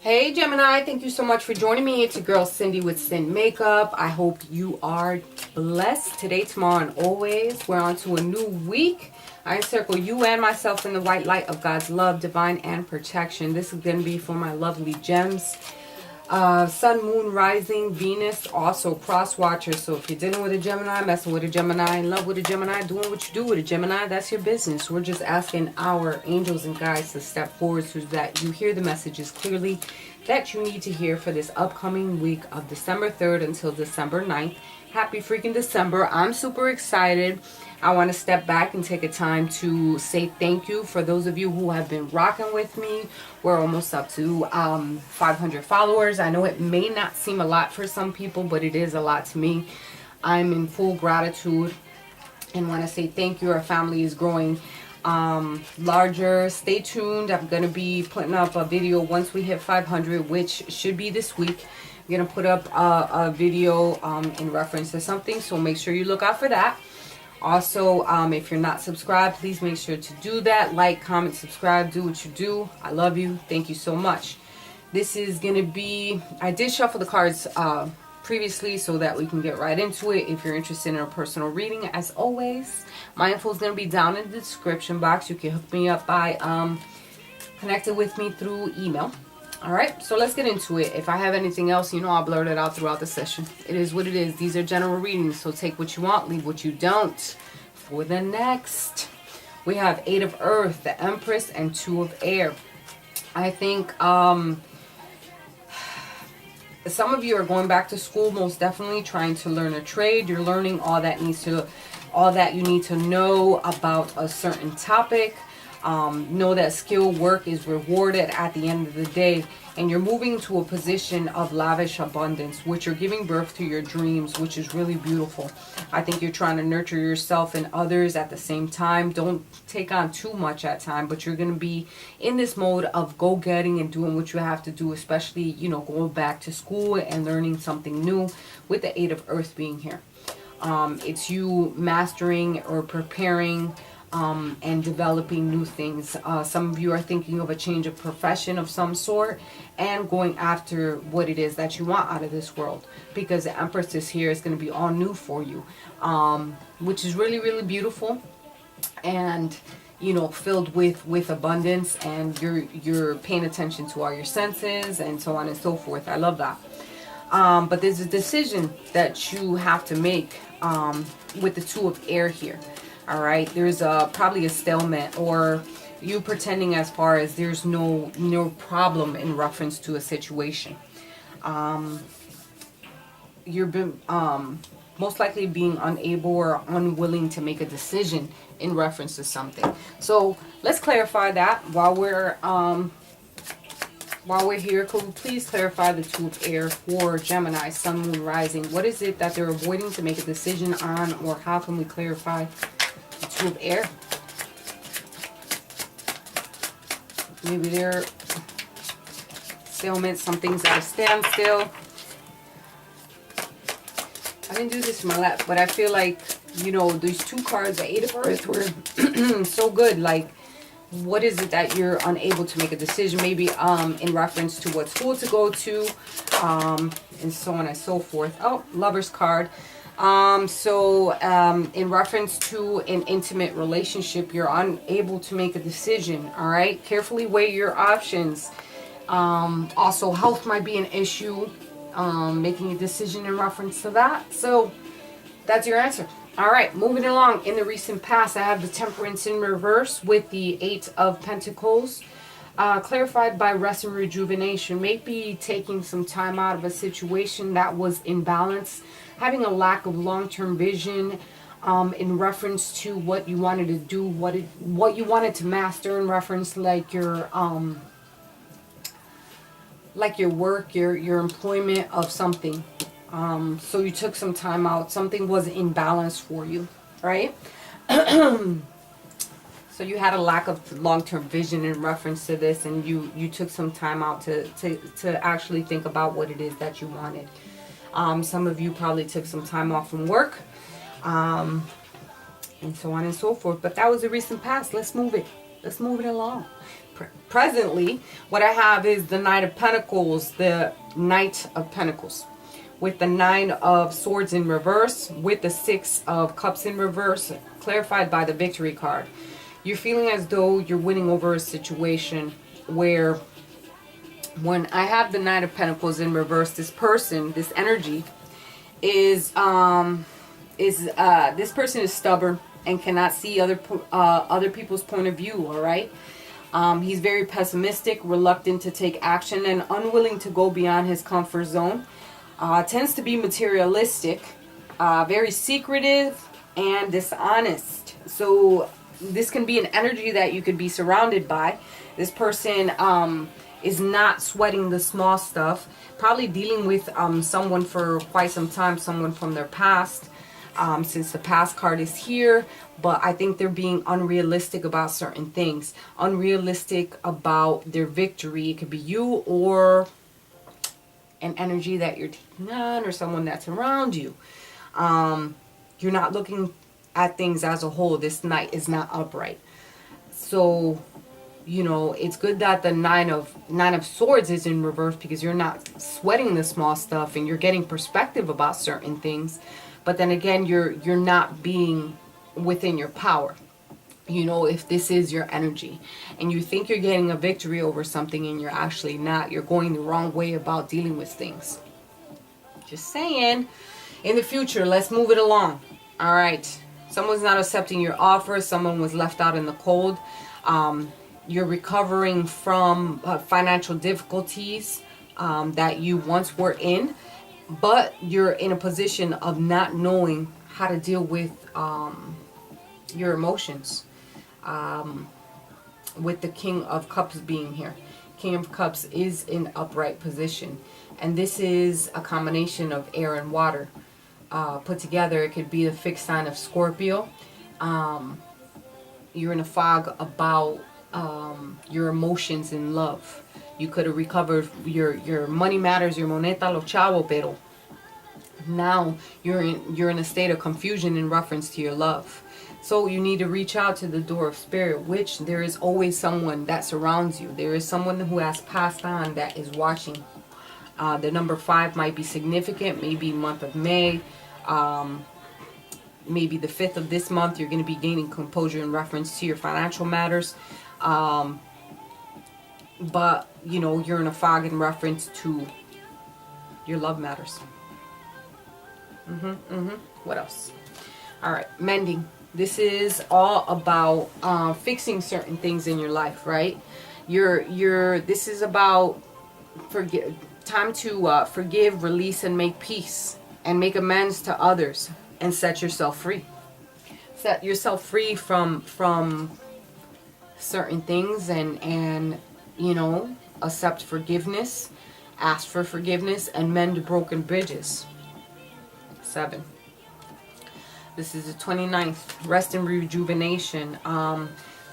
Hey Gemini, thank you so much for joining me. It's your girl Cindy with Sin Makeup. I hope you are blessed today, tomorrow, and always. We're on to a new week. I encircle you and myself in the white light of God's love, divine, and protection. This is going to be for my lovely gems. Sun, Moon, Rising, Venus, also cross watchers. So if you're dealing with a Gemini, messing with a Gemini, in love with a Gemini, doing what you do with a Gemini, that's your business. We're just asking our angels and guides to step forward so that you hear the messages clearly that you need to hear for this upcoming week of December 3rd until December 9th. Happy freaking December. I'm super excited. I want to step back and take a time to say thank you for those of you who have been rocking with me. We're almost up to 500 followers. I know it may not seem a lot for some people, but it is a lot to me. I'm in full gratitude and want to say thank you. Our family is growing larger. Stay tuned. I'm going to be putting up a video once we hit 500, which should be this week. I'm going to put up a video in reference to something, so make sure you look out for that. Also, if you're not subscribed, please make sure to do that. Like, comment, subscribe, do what you do. I love you. Thank you so much. This is going to be, I did shuffle the cards previously so that we can get right into it. If you're interested in a personal reading, as always, my info is going to be down in the description box. You can hook me up by connecting with me through email. Alright, so let's get into it. If I have anything else, I'll blurt it out throughout the session. It is what it is. These are general readings, so take what you want, leave what you don't. For the next, we have 8 of Earth, the Empress, and 2 of Air. I think some of you are going back to school, most definitely trying to learn a trade. You're learning all that you need to know about a certain topic. Know that skilled work is rewarded at the end of the day, and you're moving to a position of lavish abundance, which you're giving birth to your dreams, which is really beautiful. I think you're trying to nurture yourself and others at the same time. Don't take on too much at time, but you're going to be in this mode of go-getting and doing what you have to do, especially, going back to school and learning something new with the 8 of Earth being here. It's you mastering or preparing and developing new things. Some of you are thinking of a change of profession of some sort and going after what it is that you want out of this world, because the Empress is here. Is going to be all new for you, which is really, really beautiful, and filled with abundance, and you're paying attention to all your senses and so on and so forth. I love that. But there's a decision that you have to make with the 2 of Air here. All right, there's probably a stalemate, or you pretending as far as there's no problem in reference to a situation. You've been most likely being unable or unwilling to make a decision in reference to something. So let's clarify that while we're here. Could we please clarify the 2 of Air for Gemini, Sun, Moon, Rising? What is it that they're avoiding to make a decision on, or how can we clarify 2 of Air? Maybe they're stalemate, something's at a standstill. I didn't do this in my lap, but I feel like, these 2 cards, the 8 of Earth, were so good. Like, what is it that you're unable to make a decision? Maybe in reference to what school to go to, and so on and so forth. Oh, Lover's card. In reference to an intimate relationship, you're unable to make a decision. All right, carefully weigh your options. Also, health might be an issue, making a decision in reference to that. So that's your answer. All right, moving along. In the recent past, I have the Temperance in reverse with the 8 of Pentacles. Clarified by rest and rejuvenation. Maybe taking some time out of a situation that was imbalanced, having a lack of long-term vision in reference to what you wanted to do, what you wanted to master, in reference like your work, your employment of something. So you took some time out. Something was imbalanced for you, right? So you had a lack of long-term vision in reference to this, and you took some time out to actually think about what it is that you wanted. Some of you probably took some time off from work, and so on and so forth. But that was a recent past. Let's move it. Let's move it along. Presently, what I have is the Knight of Pentacles, the Knight of Pentacles, with the Nine of Swords in reverse, with the Six of Cups in reverse, clarified by the Victory card. You're feeling as though you're winning over a situation where, when I have the Knight of Pentacles in reverse, this person, this energy is this person is stubborn and cannot see other people's point of view. All right. He's very pessimistic, reluctant to take action, and unwilling to go beyond his comfort zone. Tends to be materialistic, very secretive, and dishonest. So this can be an energy that you could be surrounded by. This person is not sweating the small stuff. Probably dealing with someone for quite some time, someone from their past. Since the past card is here, but I think they're being unrealistic about certain things, unrealistic about their victory. It could be you or an energy that you're taking on, or someone that's around you. You're not looking at things as a whole. This Knight is not upright, so you know it's good that the Nine of Swords is in reverse, because you're not sweating the small stuff and you're getting perspective about certain things. But then again, you're not being within your power. You know, if this is your energy and you think you're getting a victory over something and you're actually not, you're going the wrong way about dealing with things. Just saying. In the future, let's move it along. All right. Someone's not accepting your offer. Someone was left out in the cold. You're recovering from financial difficulties that you once were in. But you're in a position of not knowing how to deal with your emotions. With the King of Cups being here. King of Cups is in upright position. And this is a combination of air and water put together. It could be the fixed sign of Scorpio. You're in a fog about your emotions in love. You could have recovered your money matters, your moneta, lo chavo, pero now you're in a state of confusion in reference to your love. So you need to reach out to the door of spirit, which there is always someone that surrounds you. There is someone who has passed on that is watching. The number 5 might be significant, maybe month of May, maybe the 5th of this month. You're going to be gaining composure in reference to your financial matters. But, you know, you're in a fog in reference to your love matters. What else? All right, mending. This is all about fixing certain things in your life, right? This is about time to forgive, release, and make peace, and make amends to others, and set yourself free. Set yourself free from certain things, and you know, accept forgiveness, ask for forgiveness, and mend broken bridges. 7. This is the 29th. Rest and rejuvenation.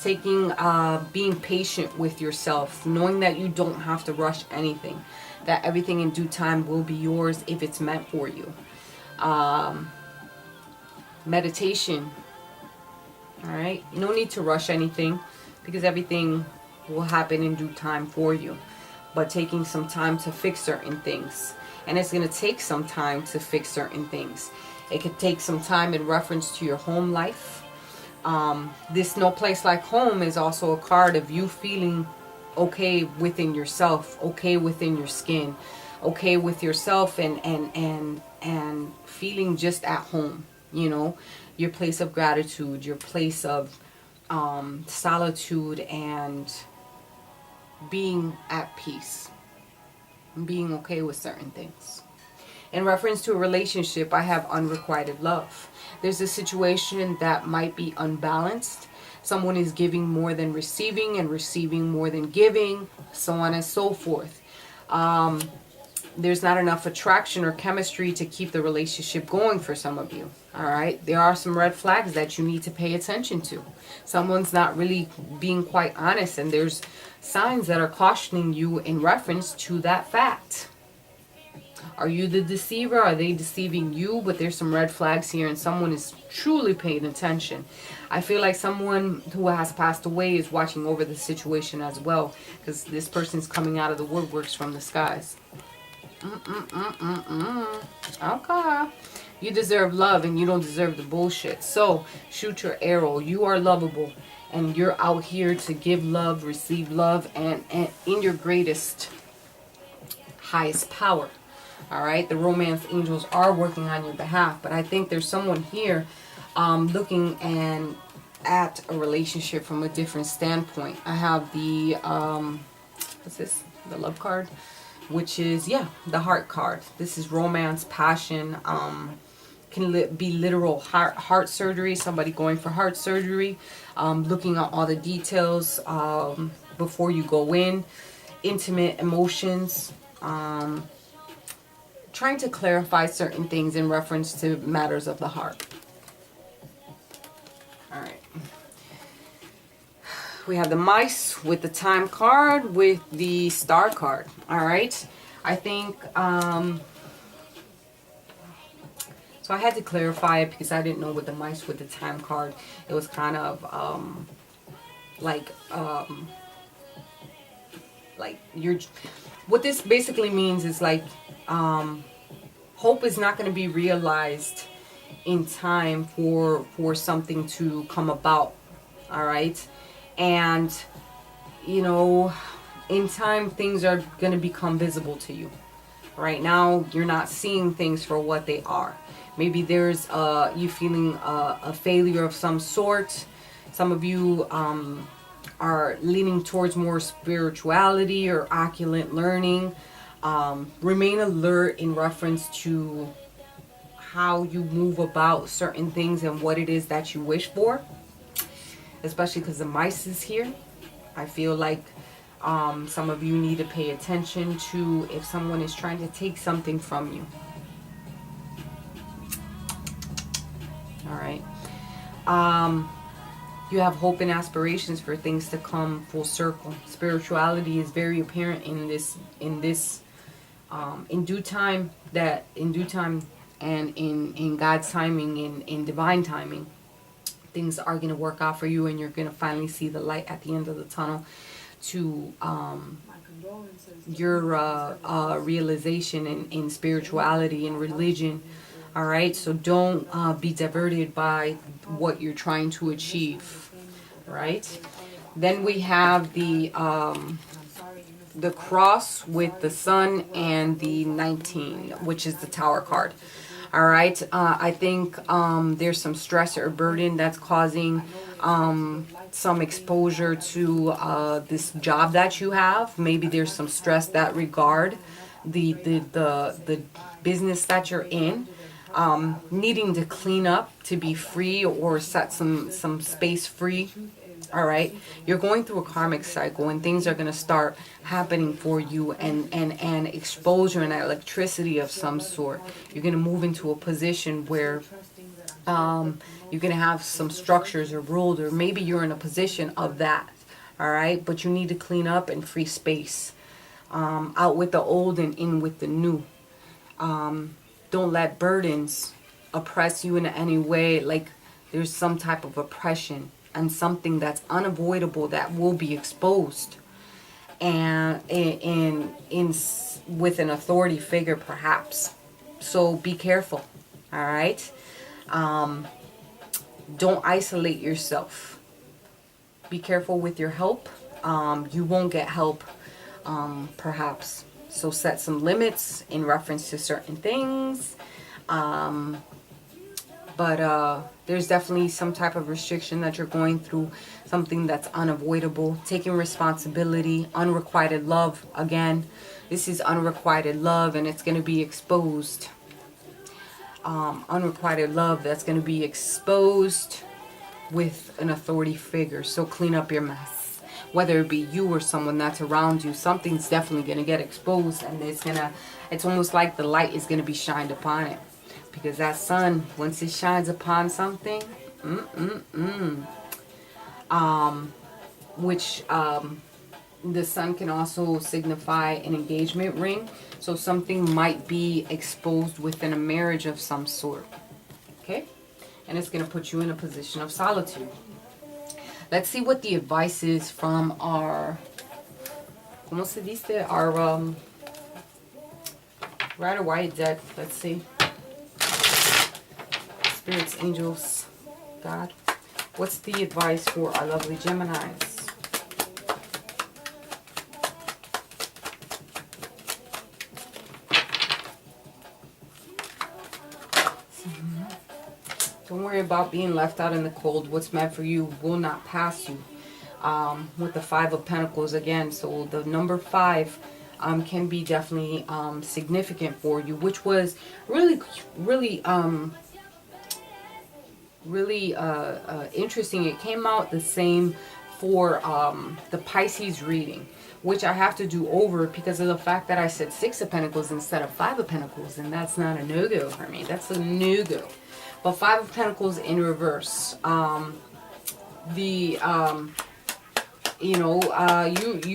Being patient with yourself, knowing that you don't have to rush anything, that everything in due time will be yours if it's meant for you. Meditation. All right, no need to rush anything, because everything will happen in due time for you. But taking some time to fix certain things, and it's going to take some time to fix certain things. It could take some time in reference to your home life. This No Place Like Home is also a card of you feeling okay within yourself, okay within your skin, okay with yourself, and feeling just at home. You know, your place of gratitude, your place of solitude, and being at peace, being okay with certain things. In reference to a relationship, I have unrequited love. There's a situation that might be unbalanced. Someone is giving more than receiving, and receiving more than giving, so on and so forth. There's not enough attraction or chemistry to keep the relationship going for some of you. All right, there are some red flags that you need to pay attention to. Someone's not really being quite honest, and there's signs that are cautioning you in reference to that fact. Are you the deceiver? Are they deceiving you? But there's some red flags here, and someone is truly paying attention. I feel like someone who has passed away is watching over the situation as well, because this person's coming out of the woodworks from the skies. Okay. You deserve love, and you don't deserve the bullshit. So shoot your arrow. You are lovable, and you're out here to give love, receive love, and in your greatest, highest power. All right, the romance angels are working on your behalf, but I think there's someone here looking and at a relationship from a different standpoint. I have the what's this? The love card, which is, yeah, the heart card. This is romance, passion. Can be literal heart surgery. Somebody going for heart surgery, looking at all the details before you go in. Intimate emotions. Trying to clarify certain things in reference to matters of the heart. All right. We have the mice with the time card with the star card. All right. I think, so I had to clarify it because I didn't know with the mice with the time card. It was kind of like you're, what this basically means is like, hope is not going to be realized in time for something to come about. All right. And, you know, in time, things are going to become visible to you. Right now, you're not seeing things for what they are. Maybe there's you feeling a failure of some sort. Some of you are leaning towards more spirituality or opulent learning. Remain alert in reference to how you move about certain things and what it is that you wish for, especially because the mice is here. I feel like some of you need to pay attention to if someone is trying to take something from you. All right. You have hope and aspirations for things to come full circle. Spirituality is very apparent in due time, and in God's timing, in divine timing, things are going to work out for you, and you're going to finally see the light at the end of the tunnel to your realization in spirituality and religion. All right, so don't be diverted by what you're trying to achieve. Right. Then we have the cross with the sun and the 19, which is the Tower card. All right. I think there's some stress or burden that's causing some exposure to this job that you have. Maybe there's some stress that regard the business that you're in. Needing to clean up to be free or set some space free. All right, you're going through a karmic cycle, and things are going to start happening for you, and exposure and electricity of some sort. You're going to move into a position where you're going to have some structures or ruled, or maybe you're in a position of that. All right, but you need to clean up and free space. Out with the old and in with the new. Don't let burdens oppress you in any way. Like there's some type of oppression and something that's unavoidable that will be exposed, and with an authority figure perhaps. So be careful. All right. Don't isolate yourself. Be careful with your help. You won't get help perhaps. So set some limits in reference to certain things. But there's definitely some type of restriction that you're going through, something that's unavoidable. Taking responsibility, unrequited love. Again, this is unrequited love, and it's going to be exposed. Unrequited love that's going to be exposed with an authority figure. So clean up your mess. Whether it be you or someone that's around you, something's definitely going to get exposed, and it's almost like the light is going to be shined upon it. Because that sun, once it shines upon something, which The sun can also signify an engagement ring. So something might be exposed within a marriage of some sort. Okay? And it's going to put you in a position of solitude. Let's see what the advice is from our, ¿cómo se dice? Our Rider White deck. Let's see. Spirits, angels, God. What's the advice for our lovely Geminis? Don't worry about being left out in the cold. What's meant for you will not pass you. With the Five of Pentacles again. So the number 5 can be definitely significant for you, which was really interesting. It came out the same for the Pisces reading, which I have to do over because of the fact that I said 6 of Pentacles instead of 5 of Pentacles, and that's not a no-go for me. That's a no-go. But 5 of Pentacles in reverse. You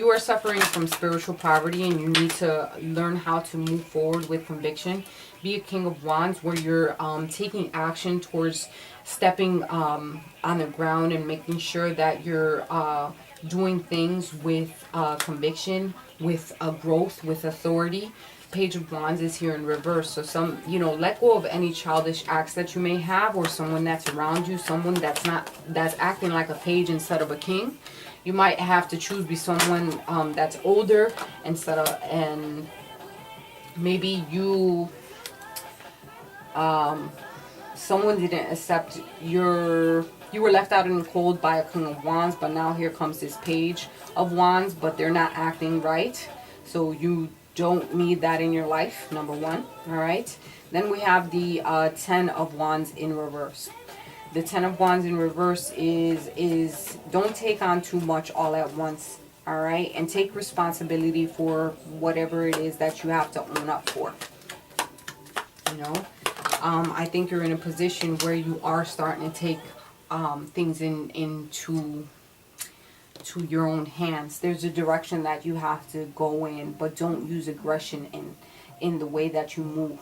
are suffering from spiritual poverty, and you need to learn how to move forward with conviction. Be a King of Wands, where you're taking action towards stepping on the ground and making sure that you're doing things with conviction, with growth, with authority. Page of Wands is here in reverse. So let go of any childish acts that you may have, or someone that's around you, someone that's acting like a page instead of a king. You might have to choose be someone that's older and maybe someone didn't accept you were left out in the cold by a King of Wands, but now here comes this Page of Wands, but they're not acting right. So you don't need that in your life, number 1. All right. Then we have the 10 of Wands in reverse. The 10 of Wands in reverse is don't take on too much all at once. All right. And take responsibility for whatever it is that you have to own up for. I think you're in a position where you are starting to take things into your own hands. There's a direction that you have to go in, but don't use aggression in the way that you move.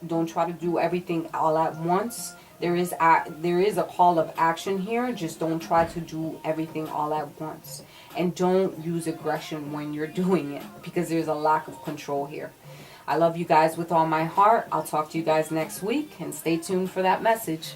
Don't try to do everything all at once. There is a call of action here. Just don't try to do everything all at once. And don't use aggression when you're doing it, because there's a lack of control here. I love you guys with all my heart. I'll talk to you guys next week, and stay tuned for that message.